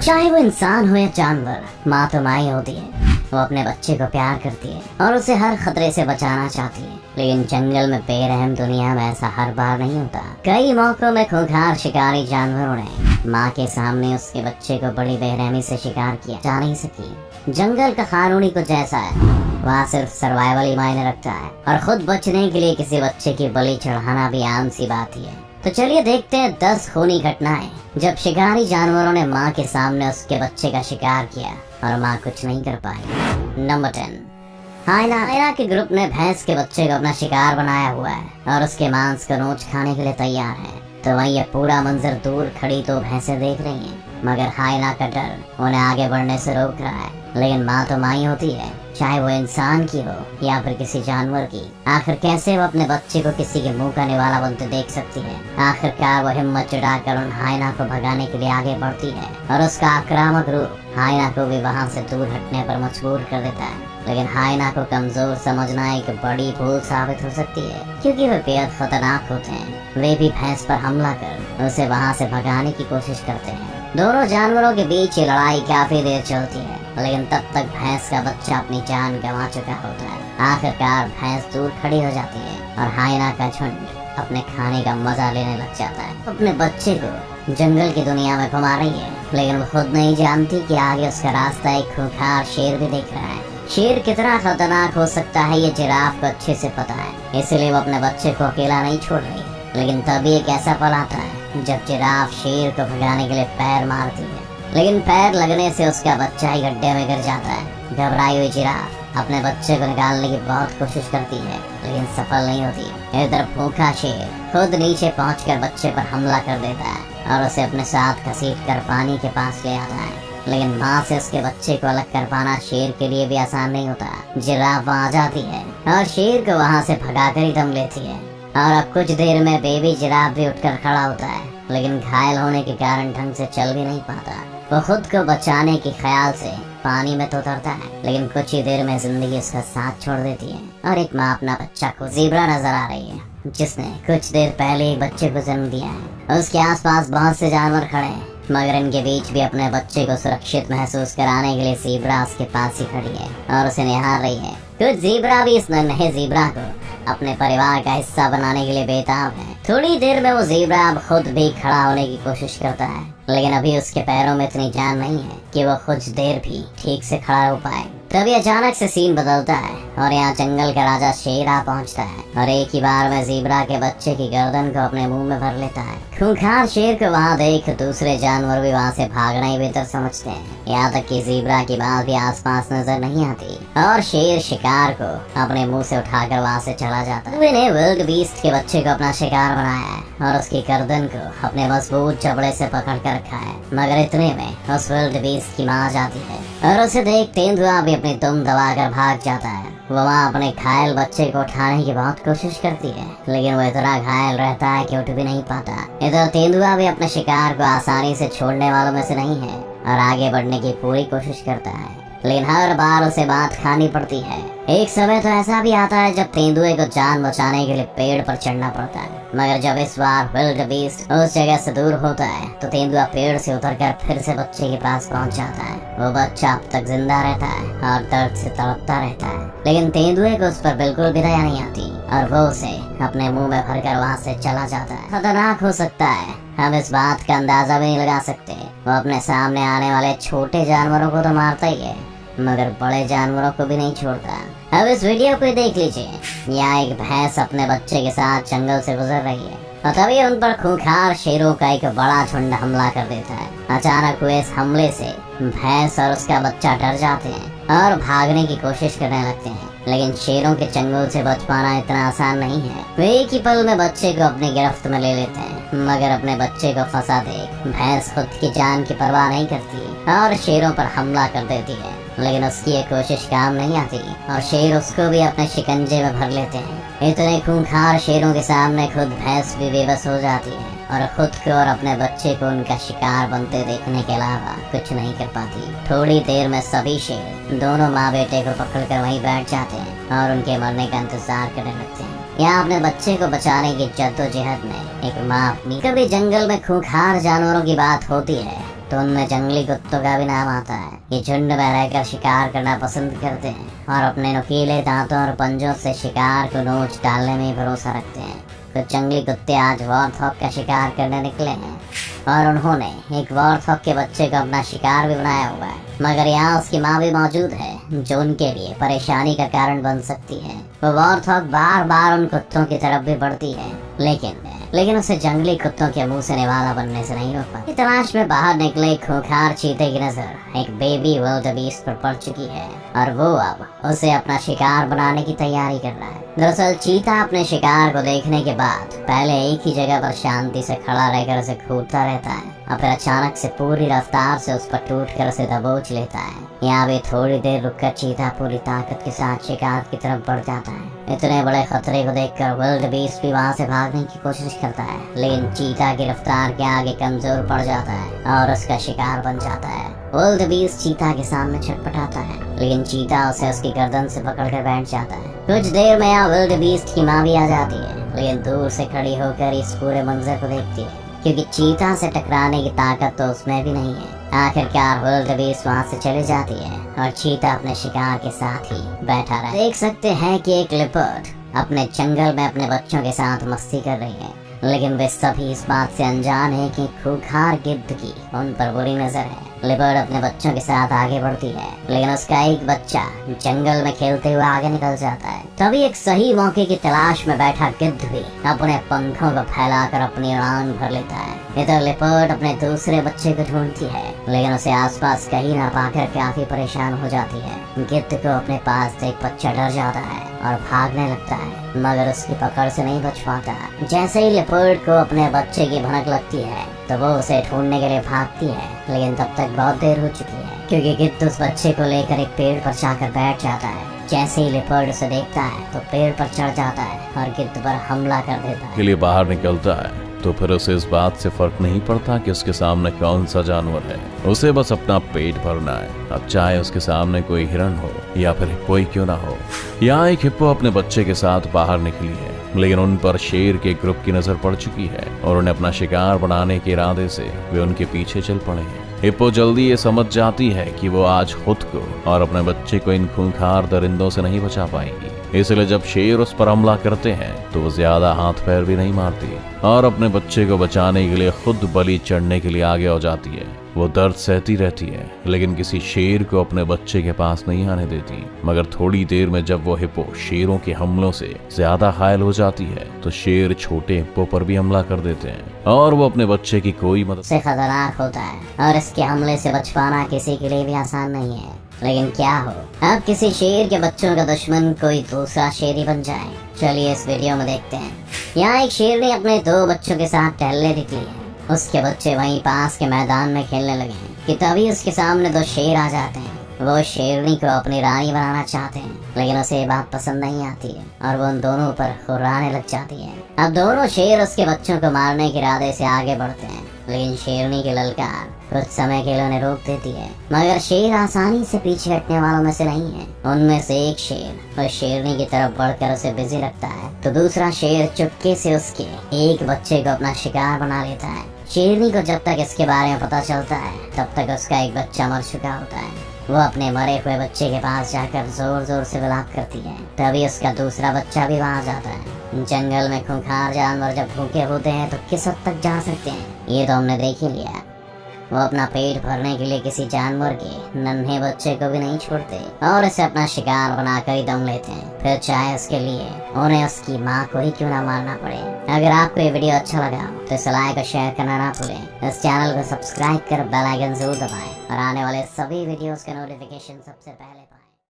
चाहे वो इंसान हो या जानवर, माँ तो माँ ही होती है। वो अपने बच्चे को प्यार करती है और उसे हर खतरे से बचाना चाहती है। लेकिन जंगल में बेरहम दुनिया में ऐसा हर बार नहीं होता। कई मौकों में खूंखार शिकारी जानवरों ने माँ के सामने उसके बच्चे को बड़ी बेरहमी से शिकार किया जा नहीं सकी। जंगल का कानून ही कुछ ऐसा है, वहाँ सिर्फ सर्वाइवल ही मायने रखता है और खुद बचने के लिए किसी बच्चे की बलि चढ़ाना भी आम सी बात ही है। तो चलिए देखते हैं 10 खूनी घटनाएं जब शिकारी जानवरों ने माँ के सामने उसके बच्चे का शिकार किया और माँ कुछ नहीं कर पाई। नंबर 10, हाइना के ग्रुप ने भैंस के बच्चे को अपना शिकार बनाया हुआ है और उसके मांस को नोच खाने के लिए तैयार है। तो वहीं ये पूरा मंजर दूर खड़ी तो भैंसें देख रही हैं, मगर हाइना का डर उन्हें आगे बढ़ने से रोक रहा है। लेकिन माँ तो माँ ही होती है, चाहे वो इंसान की हो या फिर किसी जानवर की। आखिर कैसे वो अपने बच्चे को किसी के मुंह का निवाला बनते देख सकती है। आखिरकार वो हिम्मत जुटाकर उन हाइना को भगाने के लिए आगे बढ़ती है और उसका आक्रामक रूप हाइना को भी वहाँ से दूर हटने पर मजबूर कर देता है। लेकिन हाइना को कमजोर समझना एक बड़ी भूल साबित हो सकती है, क्योंकि वे बेहद खतरनाक होते हैं। वे भी भैंस पर हमला कर उसे वहाँ से भगाने की कोशिश करते हैं। दोनों जानवरों के बीच ये लड़ाई काफी देर चलती है, लेकिन तब तक भैंस का बच्चा अपनी जान गंवा चुका होता है। आखिरकार भैंस दूर खड़ी हो जाती है और हाइना का झुंड अपने खाने का मजा लेने लग जाता है। अपने बच्चे को जंगल की दुनिया में घुमा रही है, लेकिन वो खुद नहीं जानती कि आगे उसका रास्ता एक खूंखार शेर भी देख रहा है। शेर कितना खतरनाक हो सकता है ये जिराफ को अच्छे से पता है, इसलिए वो अपने बच्चे को अकेला नहीं छोड़ रही। लेकिन तभी एक ऐसा पल आता है जब जिराफ शेर को भगाने के लिए पैर मारती है, लेकिन पैर लगने से उसका बच्चा ही गड्ढे में गिर जाता है। घबराई हुई जिराफ अपने बच्चे को निकालने की बहुत कोशिश करती है, लेकिन सफल नहीं होती। इधर भूखा शेर खुद नीचे पहुंचकर बच्चे पर हमला कर देता है और उसे अपने साथ घसीटकर पानी के पास ले आता है। लेकिन माँ से उसके बच्चे को अलग कर पाना शेर के लिए भी आसान नहीं होता। जिराफ वहाँ आ जाती है और शेर को वहाँ से भगाकर ही दम लेती है और अब कुछ देर में बेबी जिराफ भी उठकर खड़ा होता है, लेकिन घायल होने के कारण ढंग से चल भी नहीं पाता। वो खुद को बचाने के ख्याल से पानी में तो उतरता है, लेकिन कुछ ही देर में जिंदगी उसका साथ छोड़ देती है और एक माँ अपना बच्चा को ज़ेब्रा नजर आ रही है, जिसने कुछ देर पहले एक बच्चे को जन्म दिया है। उसके आसपास बहुत से जानवर खड़े हैं, मगर इनके बीच भी अपने बच्चे को सुरक्षित महसूस कराने के लिए ज़ेब्रा उसके पास ही खड़ी है और उसे निहार रही है। कुछ ज़ेब्रा भी इस नन्हे ज़ेब्रा को अपने परिवार का हिस्सा बनाने के लिए बेताब है। थोड़ी देर में वो ज़ेब्रा अब खुद भी खड़ा होने की कोशिश करता है, लेकिन अभी उसके पैरों में इतनी जान नहीं है कि वो कुछ देर भी ठीक से खड़ा हो पाए। तभी अचानक से सीन बदलता है और यहाँ जंगल का राजा शेर आ पहुँचता है और एक ही बार में ज़ेब्रा के बच्चे की गर्दन को अपने मुंह में भर लेता है। खूंखार शेर को वहाँ देख दूसरे जानवर भी वहाँ से भागना ही बेहतर समझते हैं, यहाँ तक कि ज़ेब्रा की बात भी आसपास नजर नहीं आती और शेर शिकार को अपने मुंह से उठाकर वहाँ से चला जाता है। ने विल्ड बीस्ट के बच्चे को अपना शिकार बनाया है और उसकी गर्दन को अपने मजबूत जबड़े से पकड़ कर रखा है, मगर इतने में उस विल्ड बीस्ट की माँ जाती है और उसे देख तेंदुआ भी अपनी दुम दबाकर भाग जाता है। वो वहाँ अपने घायल बच्चे को उठाने की बहुत कोशिश करती है, लेकिन वो इतना घायल रहता है कि उठ भी नहीं पाता। इधर तेंदुआ भी अपने शिकार को आसानी से छोड़ने वालों में से नहीं है और आगे बढ़ने की पूरी कोशिश करता है, लेकिन हर बार उसे बात खानी पड़ती है। एक समय तो ऐसा भी आता है जब तेंदुए को जान बचाने के लिए पेड़ पर चढ़ना पड़ता है, मगर जब इस बार विल्ड बीस्ट उस जगह से दूर होता है तो तेंदुआ पेड़ से उतरकर फिर से बच्चे के पास पहुंच जाता है। वो बच्चा अब तक जिंदा रहता है और दर्द से तड़पता रहता है, लेकिन तेंदुए को उस पर बिल्कुल भी दया नहीं आती और वो उसे अपने मुंह में भरकर वहाँ से चला जाता है। खतरनाक हो सकता है, हम इस बात का अंदाजा भी नहीं लगा सकते। वो अपने सामने आने वाले छोटे जानवरों को तो मारता ही है, मगर बड़े जानवरों को भी नहीं छोड़ता। अब इस वीडियो को देख लीजिए, यहाँ एक भैंस अपने बच्चे के साथ जंगल से गुजर रही है और तभी उन पर खूंखार शेरों का एक बड़ा झुंड हमला कर देता है। अचानक हुए इस हमले से भैंस और उसका बच्चा डर जाते हैं और भागने की कोशिश करने लगते हैं, लेकिन शेरों के चंगुल से बच पाना इतना आसान नहीं है। वे एक ही पल में बच्चे को अपनी गिरफ्त में ले लेते हैं, मगर अपने बच्चे को फंसा देख भैंस खुद की जान की परवाह नहीं करती और शेरों पर हमला कर देती है, लेकिन उसकी ये कोशिश काम नहीं आती और शेर उसको भी अपने शिकंजे में भर लेते हैं। इतने खूंखार शेरों के सामने खुद भैंस भी बेबस हो जाती है और खुद को और अपने बच्चे को उनका शिकार बनते देखने के अलावा कुछ नहीं कर पाती। थोड़ी देर में सभी शेर दोनों माँ बेटे को पकड़कर वहीं बैठ जाते हैं और उनके मरने का इंतजार करने लगते हैं। यहाँ अपने बच्चे को बचाने की जद्दोजहद में एक माँ अपनी। कभी जंगल में खूंखार जानवरों की बात होती है तो उनमें जंगली कुत्तों का भी नाम आता है। ये झुंड में रहकर शिकार करना पसंद करते हैं और अपने नुकीले दांतों और पंजों से शिकार को नोच डालने में भरोसा रखते हैं। कुछ जंगली कुत्ते आज वॉर्थॉग का शिकार करने निकले हैं और उन्होंने एक वॉर्थॉग के बच्चे को अपना शिकार भी बनाया हुआ है, मगर यहाँ उसकी माँ भी मौजूद है जो उनके लिए परेशानी का कारण बन सकती है। वो वॉर्थॉग बार बार उन कुत्तों की तरफ भी बढ़ती है, लेकिन उसे जंगली कुत्तों के मुंह से निवाला बनने से नहीं रोक पाती। तलाश में बाहर निकले खूंखार चीते की नजर एक बेबी विल्डबीस्ट पर पड़ चुकी है और वो अब उसे अपना शिकार बनाने की तैयारी कर रहा है। दरअसल चीता अपने शिकार को देखने के बाद पहले एक ही जगह पर शांति से खड़ा रहकर उसे घूरता रहता है और फिर अचानक से पूरी रफ्तार से उस पर टूटकर उसे दबोच लेता है। यहाँ भी थोड़ी देर रुककर चीता पूरी ताकत के साथ शिकार की तरफ बढ़ जाता है। इतने बड़े खतरे को देखकर विल्डबीस्ट भी वहाँ से भागने की कोशिश करता है, लेकिन चीता की रफ्तार के आगे कमजोर पड़ जाता है और उसका शिकार बन जाता है। विल्डबीस्ट चीता के सामने छटपटाता है, लेकिन चीता उसे उसकी गर्दन से पकड़कर बैठ जाता है। कुछ देर में यहाँ विल्डबीस्ट की माँ भी आ जाती है, लेकिन दूर से खड़ी होकर इस पूरे मंजर को देखती है, क्योंकि चीता से टकराने की ताकत तो उसमें भी नहीं है। आखिरकार विल्डबीस्ट वहाँ से चली जाती है और चीता अपने शिकार के साथ ही बैठा रहा। देख सकते हैं कि एक लिपर्ड अपने जंगल में अपने बच्चों के साथ मस्ती कर रही है, लेकिन वे सभी इस बात से अनजान है कि खूंखार गिद्ध की उन पर बुरी नजर है। लिपर्ड अपने बच्चों के साथ आगे बढ़ती है, लेकिन उसका एक बच्चा जंगल में खेलते हुए आगे निकल जाता है। तभी एक सही मौके की तलाश में बैठा गिद्ध भी अपने पंखों को फैलाकर अपनी उड़ान भर लेता है। इधर लिपर्ड अपने दूसरे बच्चे को ढूंढती है, लेकिन उसे आसपास कहीं न पाकर काफी परेशान हो जाती है। गिद्ध को अपने पास एक बच्चा डर जाता है और भागने लगता है, मगर उसकी पकड़ से नहीं बच पाता। जैसे ही लिपर्ड को अपने बच्चे की भनक लगती है तो वो उसे ढूंढने के लिए भागती है, लेकिन तब तक बहुत देर हो चुकी है, क्योंकि गिद्ध उस बच्चे को लेकर एक पेड़ पर जाकर बैठ जाता है। जैसे ही लिपर्ड उसे देखता है तो पेड़ पर चढ़ जाता है और गिद्ध पर हमला कर देता है। के लिए बाहर निकलता है तो फिर उसे इस बात से फर्क नहीं पड़ता कि उसके सामने कौन सा जानवर है, उसे बस अपना पेट भरना है। अब चाहे उसके सामने कोई हिरण हो या फिर कोई क्यों ना हो। यहाँ एक हिप्पो अपने बच्चे के साथ बाहर निकली है, लेकिन उन पर शेर के ग्रुप की नजर पड़ चुकी है और उन्हें अपना शिकार बनाने के इरादे से वे उनके पीछे चल पड़े हैं। हिप्पो जल्दी ये समझ जाती है कि वो आज खुद को और अपने बच्चे को इन खूंखार दरिंदों से नहीं बचा पाएंगी, इसलिए जब शेर उस पर हमला करते हैं तो वो ज्यादा हाथ पैर भी नहीं मारती और अपने बच्चे को बचाने के लिए खुद बलि चढ़ने के लिए आगे हो जाती है। वो दर्द सहती रहती है, लेकिन किसी शेर को अपने बच्चे के पास नहीं आने देती। मगर थोड़ी देर में जब वो हिप्पो शेरों के हमलों से ज्यादा घायल हो जाती है तो शेर छोटे हिप्पो पर भी हमला कर देते हैं और वो अपने बच्चे की कोई मदद से खतरनाक होता है और इसके हमले से बच पाना किसी के लिए भी आसान नहीं है। लेकिन क्या हो, अब किसी शेर के बच्चों का दुश्मन कोई दूसरा शेर ही बन जाए। चलिए इस वीडियो में देखते हैं। यहाँ एक शेरनी अपने 2 बच्चों के साथ टहलने निकली है। उसके बच्चे वहीं पास के मैदान में खेलने लगे हैं कि तभी उसके सामने 2 शेर आ जाते हैं। वो शेरनी को अपनी रानी बनाना चाहते हैं, लेकिन उसे ये बात पसंद नहीं आती है और वो उन दोनों पर हुर्राने लग जाती है। अब दोनों शेर उसके बच्चों को मारने के इरादे से आगे बढ़ते हैं, लेकिन शेरनी की ललकार कुछ समय के लिए उन्हें रोक देती है। मगर शेर आसानी से पीछे हटने वालों में से नहीं है। उनमें से एक शेर उस शेरनी की तरफ बढ़कर उसे बिजी रखता है, तो दूसरा शेर चुपके से उसके एक बच्चे को अपना शिकार बना लेता है। शेरनी को जब तक इसके बारे में पता चलता है तब तक उसका एक बच्चा मर चुका होता है। वो अपने मरे हुए बच्चे के पास जाकर जोर जोर से विलाप करती है। तभी उसका दूसरा बच्चा भी वहाँ जाता है। जंगल में खूंखार जानवर जब भूखे होते हैं तो किस हद तक जा सकते हैं, ये तो हमने देख ही लिया। वो अपना पेट भरने के लिए किसी जानवर के नन्हे बच्चे को भी नहीं छोड़ते और उसे अपना शिकार बनाकर ही दम लेते हैं, फिर चाहे उसके लिए उन्हें उसकी माँ को ही क्यों ना मारना पड़े। अगर आपको ये वीडियो अच्छा लगा तो इसे लाइक और शेयर करना ना भूलें। इस चैनल को सब्सक्राइब कर बेल आइकन जरूर दबाएं और आने वाले सभी वीडियोस के नोटिफिकेशन सबसे पहले